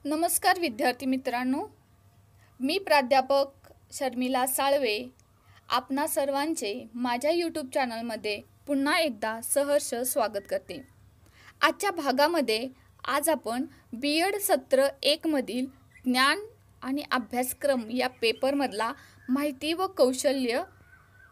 नमस्कार विद्यार्थी मित्रांनो, मी प्राध्यापक शर्मिला साळवे आपणा सर्वांचे माझ्या यूट्यूब चॅनलमध्ये पुन्हा एकदा सहर्ष स्वागत करते। आजच्या भागामध्ये आज आपण B.Ed सत्र 1 मधील ज्ञान आणि अभ्यासक्रम या पेपरमधला माहिती व कौशल्य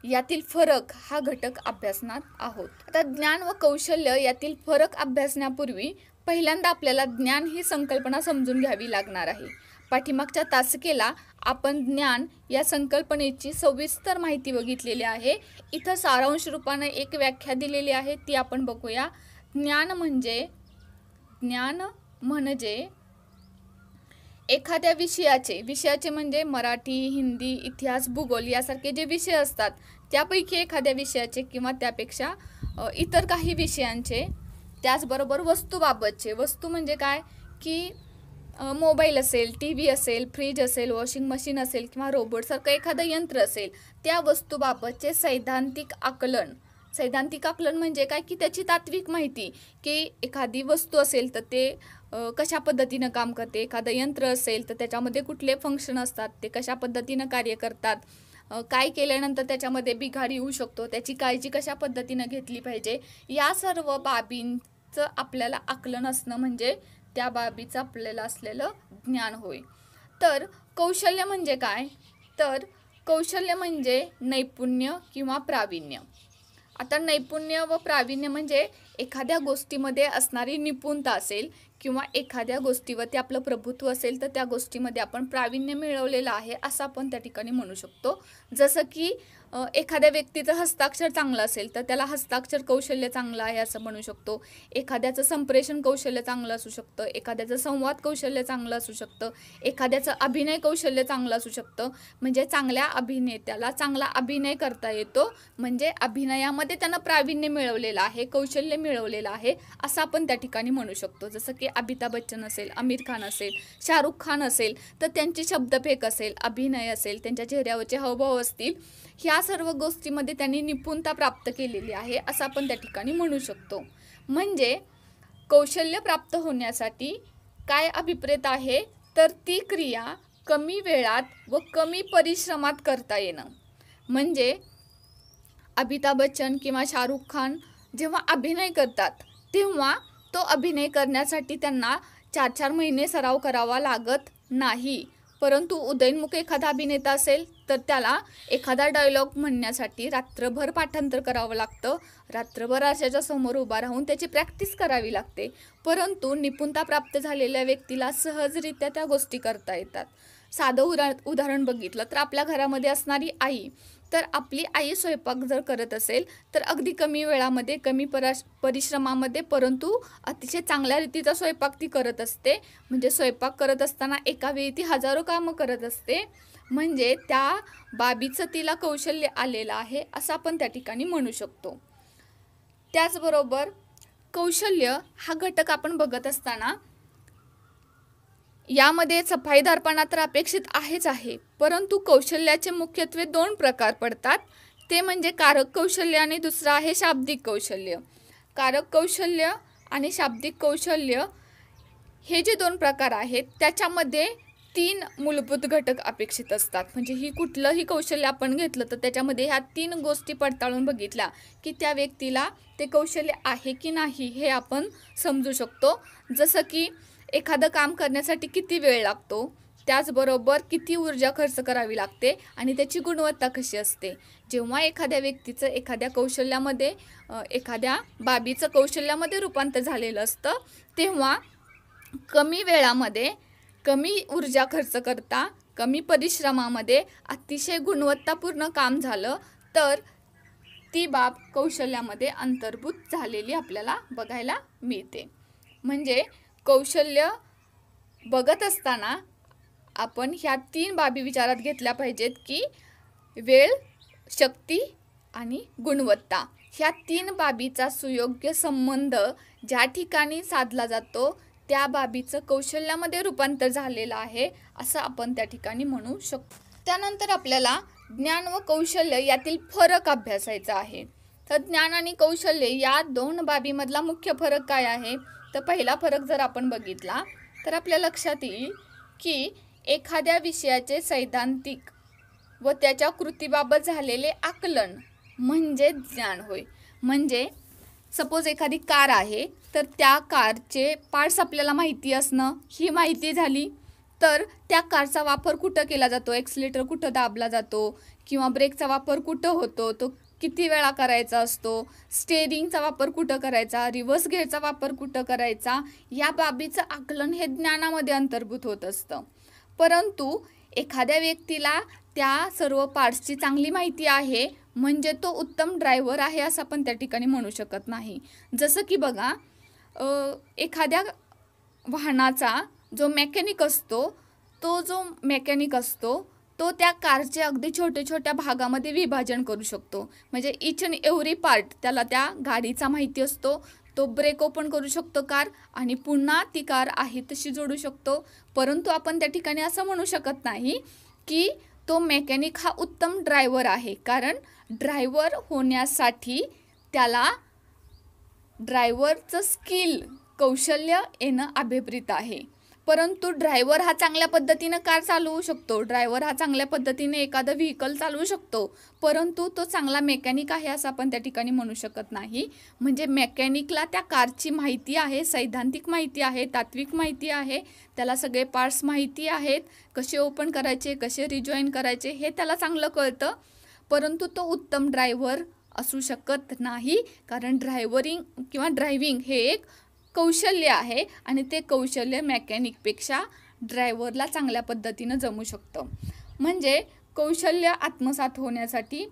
यातील फरक हा घटक अभ्यासणार आहोत। आता ज्ञान व कौशल्य यातील फरक अभ्यासण्यापूर्वी पहिल्यांदा आपल्याला ज्ञान ही संकल्पना समजून घ्यावी लागणार आहे। पाठीमागच्या तासिकेला आपण ज्ञान या संकल्पनेची सविस्तर माहिती बघितलेली आहे। इथं सारांश रूपाने एक व्याख्या दिलेली आहे, ती आपण बघूया। ज्ञान म्हणजे एखाद्या विषयाचे म्हणजे मराठी, हिंदी, इतिहास, भूगोल यासारखे जे विषय असतात त्यापैकी एखाद्या विषयाचे किंवा त्यापेक्षा इतर काही विषयांचे, त्याचबरोबर वस्तूबाबतचे। वस्तू म्हणजे काय की मोबाईल असेल, टीव्ही असेल, फ्रीज असेल, वॉशिंग मशीन असेल किंवा रोबोट सारखं एखादं यंत्र असेल, त्या वस्तूबाबतचे सैद्धांतिक आकलन म्हणजे काय की त्याची तात्विक माहिती, की एखादी वस्तू असेल तर ते कशा पद्धतीने काम करते, एखादं यंत्र असेल तर त्याच्यामध्ये कुठले फंक्शन असतात, ते कशा पद्धतीने कार्य करतात, काय केल्यानंतर त्याच्यामध्ये बिघाड येऊ शकतो, त्याची काळजी कशा पद्धतीने घेतली पाहिजे, या सर्व बाबींचं आपल्याला आकलन असणं म्हणजे त्या बाबीचं आपल्याला असलेलं ज्ञान होय। तर कौशल्य म्हणजे काय, तर कौशल्य म्हणजे नैपुण्य किंवा प्रावीण्य। आता नैपुण्य व प्रावीण्य म्हणजे एखाद्या गोष्टीमध्ये असणारी निपुणता असेल किंवा एखाद्या गोष्टीवरती आपलं प्रभुत्व असेल तर त्या गोष्टीमध्ये आपण प्रावीण्य मिळवलेलं आहे असं आपण त्या ठिकाणी म्हणू शकतो। जसं की एखाद्या व्यक्तीचं हस्ताक्षर चांगलं असेल तर त्याला हस्ताक्षर कौशल्य चांगलं आहे असं म्हणू शकतो। एखाद्याचं संप्रेषण कौशल्य चांगलं असू शकतं, एखाद्याचं संवाद कौशल्य चांगलं असू शकतं, एखाद्याचं अभिनय कौशल्य चांगलं असू शकतं। म्हणजे चांगल्या अभिनेत्याला चांगला अभिनय करता येतो, म्हणजे अभिनयामध्ये त्यानं प्रावीण्य मिळवलेलं आहे, कौशल्य मिळवलेलं आहे असं आपण त्या ठिकाणी म्हणू शकतो। जसं की अमिताभ बच्चन असेल, आमिर खान असेल, शाहरुख खान असेल तर त्यांची शब्दफेक असेल, अभिनय असेल, त्यांच्या चेहऱ्यावरचे हावभाव असतील, ह्या सर्व गोष्टींमध्ये त्यांनी निपुणता प्राप्त केलेली आहे असं आपण त्या ठिकाणी म्हणू शकतो। म्हणजे कौशल्य प्राप्त होण्यासाठी काय अभिप्रेत आहे, तर ती क्रिया कमी वेळात व कमी परिश्रमात करता येणं। म्हणजे अमिताभ बच्चन किंवा शाहरुख खान जेव्हा अभिनय करतात तेव्हा तो अभिनय करण्यासाठी त्यांना 4-4 महिने सराव करावा लागत नाही, परंतु उदयनमुख एखादा अभिनेता असेल तर त्याला एखादा डायलॉग म्हणण्यासाठी रात्रभर पाठांतर करावं लागतं, रात्रभर आरशाच्या समोर उभा राहून त्याची प्रॅक्टिस करावी लागते। परंतु निपुणता प्राप्त झालेल्या व्यक्तीला सहजरित्या त्या गोष्टी करता येतात। साधं उदाहरण बघितलं तर आपल्या घरामध्ये असणारी आई, तर आपली आई स्वयंपाक जर करत असेल तर अगदी कमी वेळामध्ये, कमी परिश्रमामध्ये, परंतु अतिशय चांगल्या रीतीचा स्वयंपाक ती करत असते। म्हणजे स्वयंपाक करत असताना एका वेळी ती हजारो कामं करत असते, म्हणजे त्या बाबीचं तिला कौशल्य आलेलं आहे असं आपण त्या ठिकाणी म्हणू शकतो। त्याचबरोबर कौशल्य हा घटक आपण बघत असताना यामध्ये सफाईदारपणा तर अपेक्षित आहे, परंतु कौशल्याचे मुख्यत्वे 2 प्रकार पडतात, ते म्हणजे कारक कौशल्य आणि दुसरं आहे शाब्दिक कौशल्य। कारक कौशल्य आणि शाब्दिक कौशल्य हे जे 2 प्रकार आहेत त्याच्यामध्ये 3 मूलभूत घटक अपेक्षित असतात। म्हणजे ही कुठलंही कौशल्य आपण घेतलं तर त्याच्यामध्ये ह्या 3 गोष्टी पडताळून बघितल्या की त्या व्यक्तीला ते कौशल्य आहे की नाही हे आपण समजू शकतो। जसं की एखादं काम करण्यासाठी किती वेळ लागतो, त्याचबरोबर किती ऊर्जा खर्च करावी लागते आणि त्याची गुणवत्ता कशी असते। जेव्हा एखाद्या व्यक्तीचं एखाद्या कौशल्यामध्ये, एखाद्या बाबीचं कौशल्यामध्ये रूपांतर झालेलं असतं तेव्हा कमी वेळामध्ये, कमी ऊर्जा खर्च करता, कमी परिश्रमामध्ये अतिशय गुणवत्तापूर्ण काम झालं तर ती बाब कौशल्यामध्ये अंतर्भूत झालेली आपल्याला बघायला मिळते। म्हणजे कौशल्य बघत असताना आपण ह्या 3 बाबी विचारात घेतल्या पाहिजेत की वेळ, शक्ती आणि गुणवत्ता, ह्या 3 बाबीचा सुयोग्य संबंध ज्या ठिकाणी साधला जातो त्या बाबीचं कौशल्यामध्ये रूपांतर झालेलं आहे असं आपण त्या ठिकाणी म्हणू शकतो। त्यानंतर आपल्याला ज्ञान व कौशल्य यातील फरक अभ्यासायचा आहे। तर ज्ञान आणि कौशल्य या 2 बाबीमधला मुख्य फरक काय आहे, तर पहिला फरक जर आपण बघितला तर आपल्या लक्षात येईल की एखाद्या विषयाचे सैद्धांतिक व त्याच्या कृतीबाबत झालेले आकलन म्हणजे ज्ञान होय. म्हणजे सपोज एखादी कार आहे, तर त्या कारचे पार्ट्स आपल्याला माहिती असणं ही माहिती झाली. तर त्या कारचा वापर कुठं केला जातो, एक्सिलेटर कुठं दाबला जातो, किंवा ब्रेकचा वापर कुठं होतो, तो किती वेळा करायचा असतो, स्टेअरिंगचा वापर कुठं करायचा, रिव्हर्स गिअरचा वापर कुठं करायचा, या बाबीचं आकलन हे ज्ञानामध्ये अंतर्भूत होत असतं. परंतु एखाद्या व्यक्तीला त्या सर्व पार्ट्सची चांगली माहिती आहे म्हणजे तो उत्तम ड्रायव्हर आहे असं आपण त्या ठिकाणी म्हणू शकत नाही. जसं की बघा, एखाद्या वाहनाचा जो मेकॅनिक असतो, तो त्या कारचे अगदी छोट्या भागामध्ये विभाजन करू शकतो. म्हणजे इच अँड एव्हरी पार्ट त्याला त्या गाडीचा माहिती असतो. तो ब्रेक ओपन करू शकतो कार, आणि पुन्हा ती कार आहे तशी जोडू शकतो. परंतु आपण त्या ठिकाणी असं म्हणू शकत नाही की तो मेकॅनिक हा उत्तम ड्रायव्हर आहे, कारण ड्रायव्हर होण्यासाठी त्याला ड्रायव्हरचं स्किल, कौशल्य येणं अभिप्रेत आहे. परंतु ड्रायव्हर हा चांगल्या पद्धतीनं कार चालवू शकतो, ड्रायव्हर हा चांगल्या पद्धतीने एखादं व्हेकल चालवू शकतो, परंतु तो चांगला मेकॅनिक आहे असं आपण त्या ठिकाणी म्हणू शकत नाही. म्हणजे मेकॅनिकला त्या कारची माहिती आहे, सैद्धांतिक माहिती आहे, तात्विक माहिती आहे, त्याला सगळे पार्ट्स माहिती आहेत, कसे ओपन करायचे, कसे रिजॉईन करायचे हे त्याला चांगलं कळतं. परंतु तो उत्तम ड्रायव्हर असू शकत नाही, कारण ड्रायव्हिंग हे एक कौशल्य आहे, आणि ते कौशल्य मेकॅनिकपेक्षा ड्रायव्हरला चांगल्या पद्धतीनं जमू शकतं. म्हणजे कौशल्य आत्मसात होण्यासाठी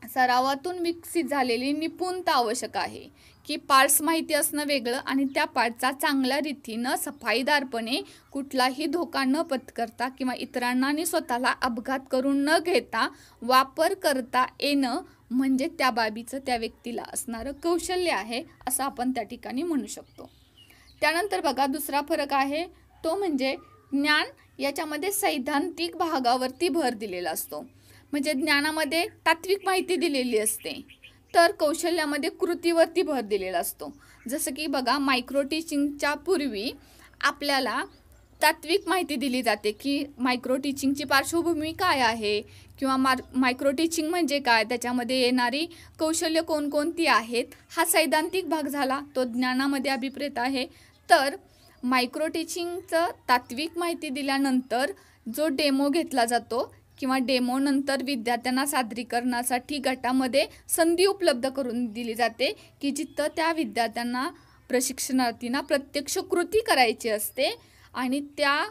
सरावातून विकसित झालेली निपुणता आवश्यक आहे. की पार्ट्स माहिती असणं वेगळं, आणि त्या पार्टचा चांगल्या रीतीनं सफाईदारपणे कुठलाही धोका न पत्करता किंवा इतरांना आणि स्वतःला अपघात करून न घेता वापर करता येणं म्हणजे त्या बाबीचं त्या व्यक्तीला असणारं कौशल्य आहे असं आपण त्या ठिकाणी म्हणू शकतो. त्यानंतर बघा, दुसरा फरक आहे तो म्हणजे ज्ञान याच्यामध्ये सैद्धांतिक भागावरती भर दिलेला असतो. म्हणजे ज्ञानामध्ये तात्विक माहिती दिलेली असते, तर कौशल्यामध्ये कृतीवरती भर दिलेला असतो. जसं की बघा, मायक्रो टीचिंगच्या पूर्वी आपल्याला तात्विक माहिती दिली जाते की मायक्रो टीचिंगची पार्श्वभूमी काय आहे, किंवा मायक्रो टीचिंग म्हणजे काय, त्याच्यामध्ये येणारी कौशल्य कोणकोणती आहेत, हा सैद्धांतिक भाग झाला, तो ज्ञानामध्ये अभिप्रेत आहे. तर मायक्रो टीचिंगचं तात्विक माहिती दिल्यानंतर जो डेमो घेतला जातो, किंवा डेमोनंतर विद्यार्थ्यांना सादरीकरणासाठी गटामध्ये संधी उपलब्ध करून दिली जाते की जिथं त्या विद्यार्थ्यांना, प्रशिक्षणार्थींना प्रत्यक्ष कृती करायची असते, आणि त्या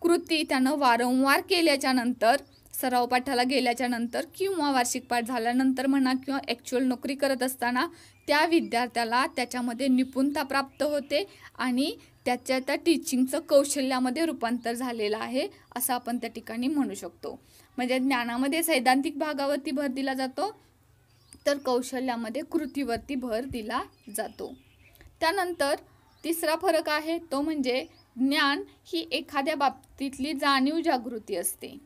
कृती त्यानं वारंवार केल्याच्या नंतर, सराव पाठाला गेल्याच्या नंतर, किंवा वार्षिक पाठ झाल्यानंतर म्हणा, किंवा ॲक्च्युअल नोकरी करत असताना त्या विद्यार्थ्याला त्याच्यामध्ये निपुणता प्राप्त होते, आणि त्याच्या त्या टीचिंगचं कौशल्यामध्ये रूपांतर झालेलं आहे असं आपण त्या ठिकाणी म्हणू शकतो. म्हणजे ज्ञानामध्ये सैद्धांतिक भागावरती भर दिला जातो, तर कौशल्यामध्ये कृतीवरती भर दिला जातो. त्यानंतर तिसरा फरक आहे तो म्हणजे ज्ञान ही एखाद्या बाबतीतली जाणीव जागृती असते.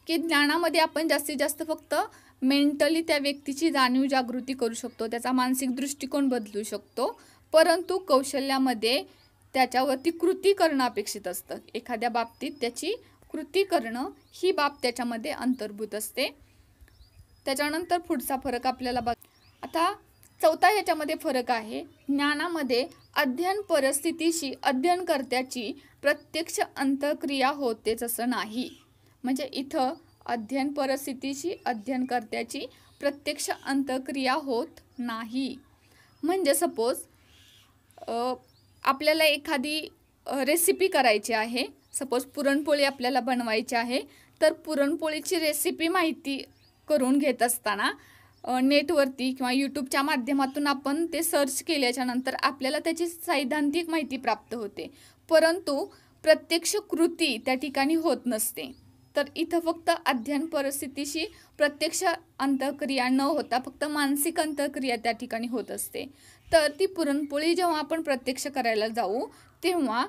की ज्ञानामध्ये आपण जास्तीत जास्त फक्त मेंटली त्या व्यक्तीची जाणीव जागृती करू शकतो, त्याचा मानसिक दृष्टिकोन बदलू शकतो, परंतु कौशल्यामध्ये त्याच्यावरती कृती करणं अपेक्षित असतं. एखाद्या बाबतीत त्याची कृती करणं ही बाब त्याच्यामध्ये अंतर्भूत असते. त्याच्यानंतर पुढचा फरक आपल्याला आता चौथा ह्याच्यामध्ये फरक आहे, ज्ञानामध्ये अध्ययन परिस्थितीशी अध्ययनकर्त्याची प्रत्यक्ष अंतक्रिया होतेच असं नाही. म्हणजे इथं अध्ययन परिस्थितीशी अध्ययनकर्त्याची प्रत्यक्ष अंतक्रिया होत नाही. म्हणजे सपोज आपल्याला एखादी रेसिपी करायची आहे, सपोज पुरणपोळी आपल्याला बनवायची आहे, तर पुरणपोळीची रेसिपी माहिती करून घेत असताना नेटवरती किंवा यूट्यूबच्या माध्यमातून आपण ते सर्च केल्याच्या नंतर आपल्याला त्याची सैद्धांतिक माहिती प्राप्त होते, परंतु प्रत्यक्ष कृती त्या ठिकाणी होत नसते. तर इथं फक्त अध्ययन परिस्थितीशी प्रत्यक्ष अंतक्रिया न होता फक्त मानसिक अंतक्रिया त्या ठिकाणी होत असते. तर ती पुरणपोळी जेव्हा आपण प्रत्यक्ष करायला जाऊ तेव्हा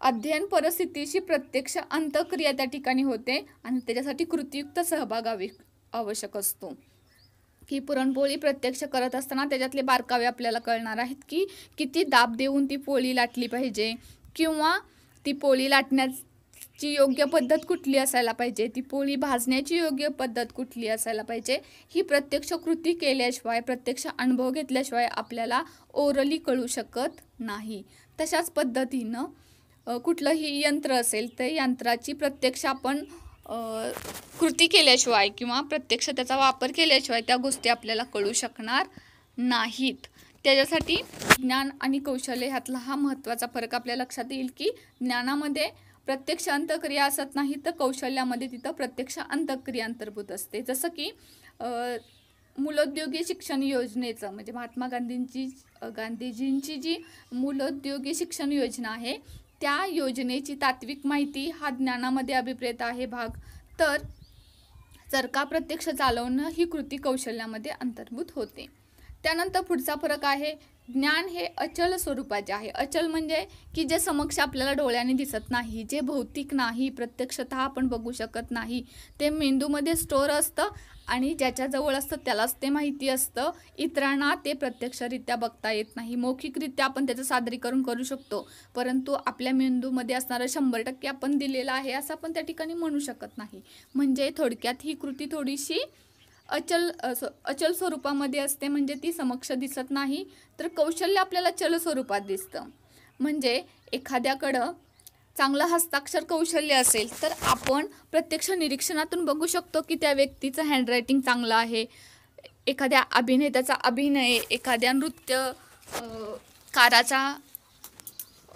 अध्ययन परिस्थितीशी प्रत्यक्ष अंतक्रिया त्या ठिकाणी होते, आणि त्याच्यासाठी कृतीयुक्त सहभाग आवश्यक असतो. की पुरणपोळी प्रत्यक्ष करत असताना त्याच्यातले बारकावे आपल्याला कळणार आहेत की किती दाब देऊन ती पोळी लाटली पाहिजे, किंवा ती पोळी लाटण्याची योग्य पद्धत कुठली असायला पाहिजे, ती पोळी भाजण्याची योग्य पद्धत कुठली असायला पाहिजे, ही प्रत्यक्ष कृती केल्याशिवाय, प्रत्यक्ष अनुभव घेतल्याशिवाय आपल्याला ओरली कळू शकत नाही. तशाच पद्धतीनं कुठलंही यंत्र असेल तर यंत्राची प्रत्यक्ष आपण कृती केल्याशिवाय किंवा प्रत्यक्ष त्याचा वापर केल्याशिवाय त्या गोष्टी आपल्याला कळू शकणार नाहीत. त्याच्यासाठी ज्ञान आणि कौशल्य ह्यातला हा महत्त्वाचा फरक आपल्या लक्षात येईल की ज्ञानामध्ये प्रत्यक्ष अंतःक्रिया असत नाही तर कौशल्यामध्ये तिथं प्रत्यक्ष अंतःक्रिया अंतर्भूत असते. जसं की मूलोद्योगी शिक्षण योजनेचं म्हणजे महात्मा गांधीजींची जी मूलोद्योगी शिक्षण योजना आहे त्या योजनेची तात्विक माहिती हा ज्ञानामध्ये अभिप्रेत आहे भाग. तर चरखा प्रत्यक्ष चालवणं ही कृती कौशल्यामध्ये अंतर्भूत होते. त्यानंतर पुढचा फरक आहे ज्ञान हे अचल स्वरूपाचे आहे. अचल म्हणजे की जे समक्ष आपल्याला डोळ्याने दिसत नाही, जे भौतिक नाही, प्रत्यक्षतः आपण बघू शकत नाही, ते मेंदूमध्ये स्टोअर असतं आणि ज्याच्याजवळ असतं त्यालाच ते माहिती असतं. इतरांना ते प्रत्यक्षरित्या बघता येत नाही. मौखिकरित्या आपण त्याचं सादरीकरण करू शकतो परंतु आपल्या मेंदूमध्ये असणारं 100% आपण दिलेलं आहे असं आपण त्या ठिकाणी म्हणू शकत नाही. म्हणजे थोडक्यात ही कृती थोडीशी अचल स्वरूपामध्ये असते, म्हणजे ती समक्ष दिसत नाही. तर कौशल्य आपल्याला चल स्वरूपात दिसतं. म्हणजे एखाद्याकडं चांगलं हस्ताक्षर कौशल्य असेल तर आपण प्रत्यक्ष निरीक्षणातून बघू शकतो की त्या व्यक्तीचं हँडरायटिंग चांगलं आहे. एखाद्या अभिनेत्याचा अभिनय, एखाद्या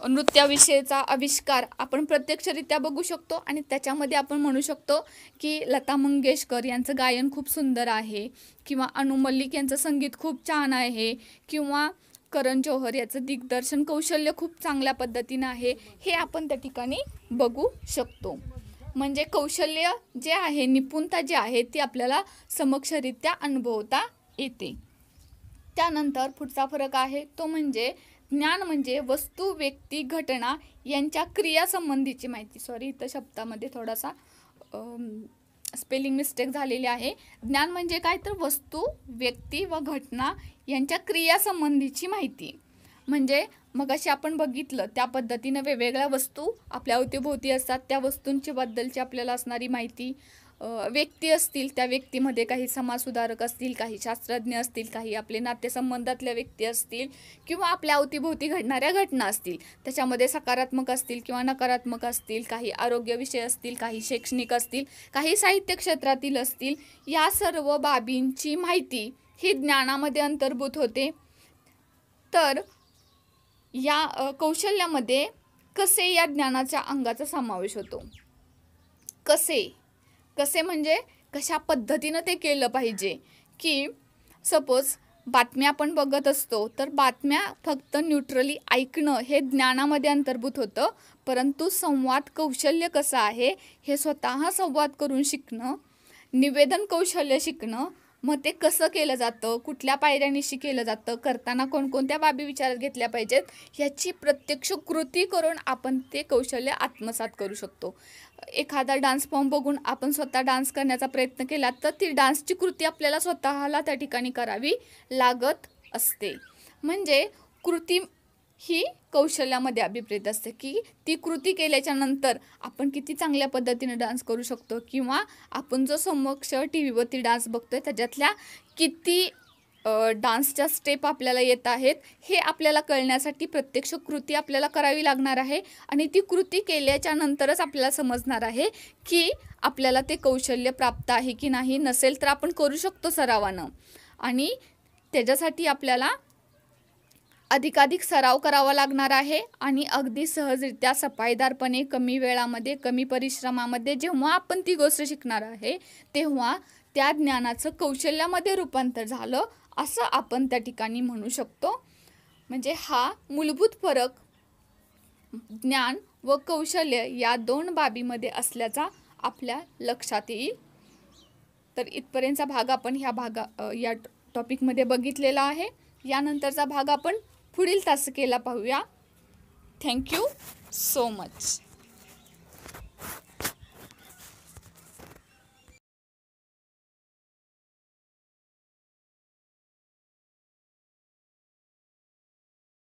नृत्याविषयीचा आविष्कार आपण प्रत्यक्षरित्या बघू शकतो आणि त्याच्यामध्ये आपण म्हणू शकतो की लता मंगेशकर यांचं गायन खूप सुंदर आहे किंवा अनु मल्लिक यांचं संगीत खूप छान आहे किंवा करण जौहर याचं दिग्दर्शन कौशल्य खूप चांगल्या पद्धतीनं आहे, हे आपण त्या ठिकाणी बघू शकतो. म्हणजे कौशल्य जे आहे, निपुणता जी आहे ती आपल्याला समक्षरित्या अनुभवता येते. त्यानंतर पुढचा फरक आहे तो म्हणजे ज्ञान म्हणजे वस्तू, व्यक्ती, घटना यांच्या क्रियासंबंधीची माहिती. सॉरी, इथं शब्दामध्ये थोडासा स्पेलिंग मिस्टेक झालेली आहे. ज्ञान म्हणजे काय तर वस्तू, व्यक्ती व घटना यांच्या क्रियासंबंधीची माहिती. म्हणजे मग अशी आपण बघितलं त्या पद्धतीनं वेगवेगळ्या वस्तू आपल्या अवतीभोवती असतात, त्या वस्तूंची बद्दलची आपल्याला असणारी माहिती. व्यक्ती असतील, त्या व्यक्तीमध्ये काही समाजसुधारक असतील, काही शास्त्रज्ञ असतील, काही आपले नातेसंबंधातल्या व्यक्ती असतील किंवा आपल्या अवतीभोवती घडणाऱ्या घटना असतील, त्याच्यामध्ये सकारात्मक असतील किंवा नकारात्मक असतील, काही आरोग्यविषय असतील, काही शैक्षणिक असतील, काही साहित्य क्षेत्रातील असतील. या सर्व बाबींची माहिती ही ज्ञानामध्ये अंतर्भूत होते. तर या कौशल्यामध्ये कसे या ज्ञानाच्या अंगाचा समावेश होतो. कसे म्हणजे कशा पद्धतीनं ते केलं पाहिजे. की सपोज बातम्या आपण बघत असतो तर बातम्या फक्त न्यूट्रली ऐकणं हे ज्ञानामध्ये अंतर्भूत होतं, परंतु संवाद कौशल्य कसं आहे हे स्वतः संवाद करून शिकणं, निवेदन कौशल्य शिकणं, मग ते कसं केलं जातं, कुठल्या पायऱ्यानिशी केलं जातं, करताना कोणकोणत्या बाबी विचारात घेतल्या पाहिजेत, ह्याची प्रत्यक्ष कृती करून आपण ते कौशल्य आत्मसात करू शकतो. एखादा डान्स फॉर्म बघून आपण स्वतः डान्स करण्याचा प्रयत्न केला तर ती डान्सची कृती आपल्याला स्वतःला त्या ठिकाणी करावी लागत असते. म्हणजे कृती ही कौशल्यामध्ये अभिप्रेत असते की ती कृती केल्याच्या नंतर आपण किती चांगल्या पद्धतीने डान्स करू शकतो किंवा आपण जो समक्ष टी व्हीवरती डान्स बघतोय त्याच्यातल्या किती डान्सच्या स्टेप आपल्याला येत आहेत हे आपल्याला कळण्यासाठी प्रत्यक्ष कृती आपल्याला करावी लागणार आहे. आणि ती कृती केल्याच्या नंतरच आपल्याला समजणार आहे की आपल्याला ते कौशल्य प्राप्त आहे की नाही. नसेल तर आपण करू शकतो सरावानं, आणि त्याच्यासाठी आपल्याला अधिकाधिक सराव करावा लागणार आहे. आणि अगदी सहजरित्या सफाईदारपणे कमी वेळामध्ये कमी परिश्रमामध्ये जेव्हा आपण ती गोष्ट शिकणार आहे तेव्हा त्या ज्ञानाचं कौशल्यामध्ये रूपांतर झालं असं आपण त्या ठिकाणी म्हणू शकतो. म्हणजे हा मूलभूत फरक ज्ञान व कौशल्य या दोन बाबीमध्ये असल्याचा आपल्या लक्षात येईल. तर इथपर्यंतचा भाग आपण या टॉपिकमध्ये बघितलेला आहे. यानंतरचा भाग आपण पुढील तासिकेला पाहूया. Thank you so much.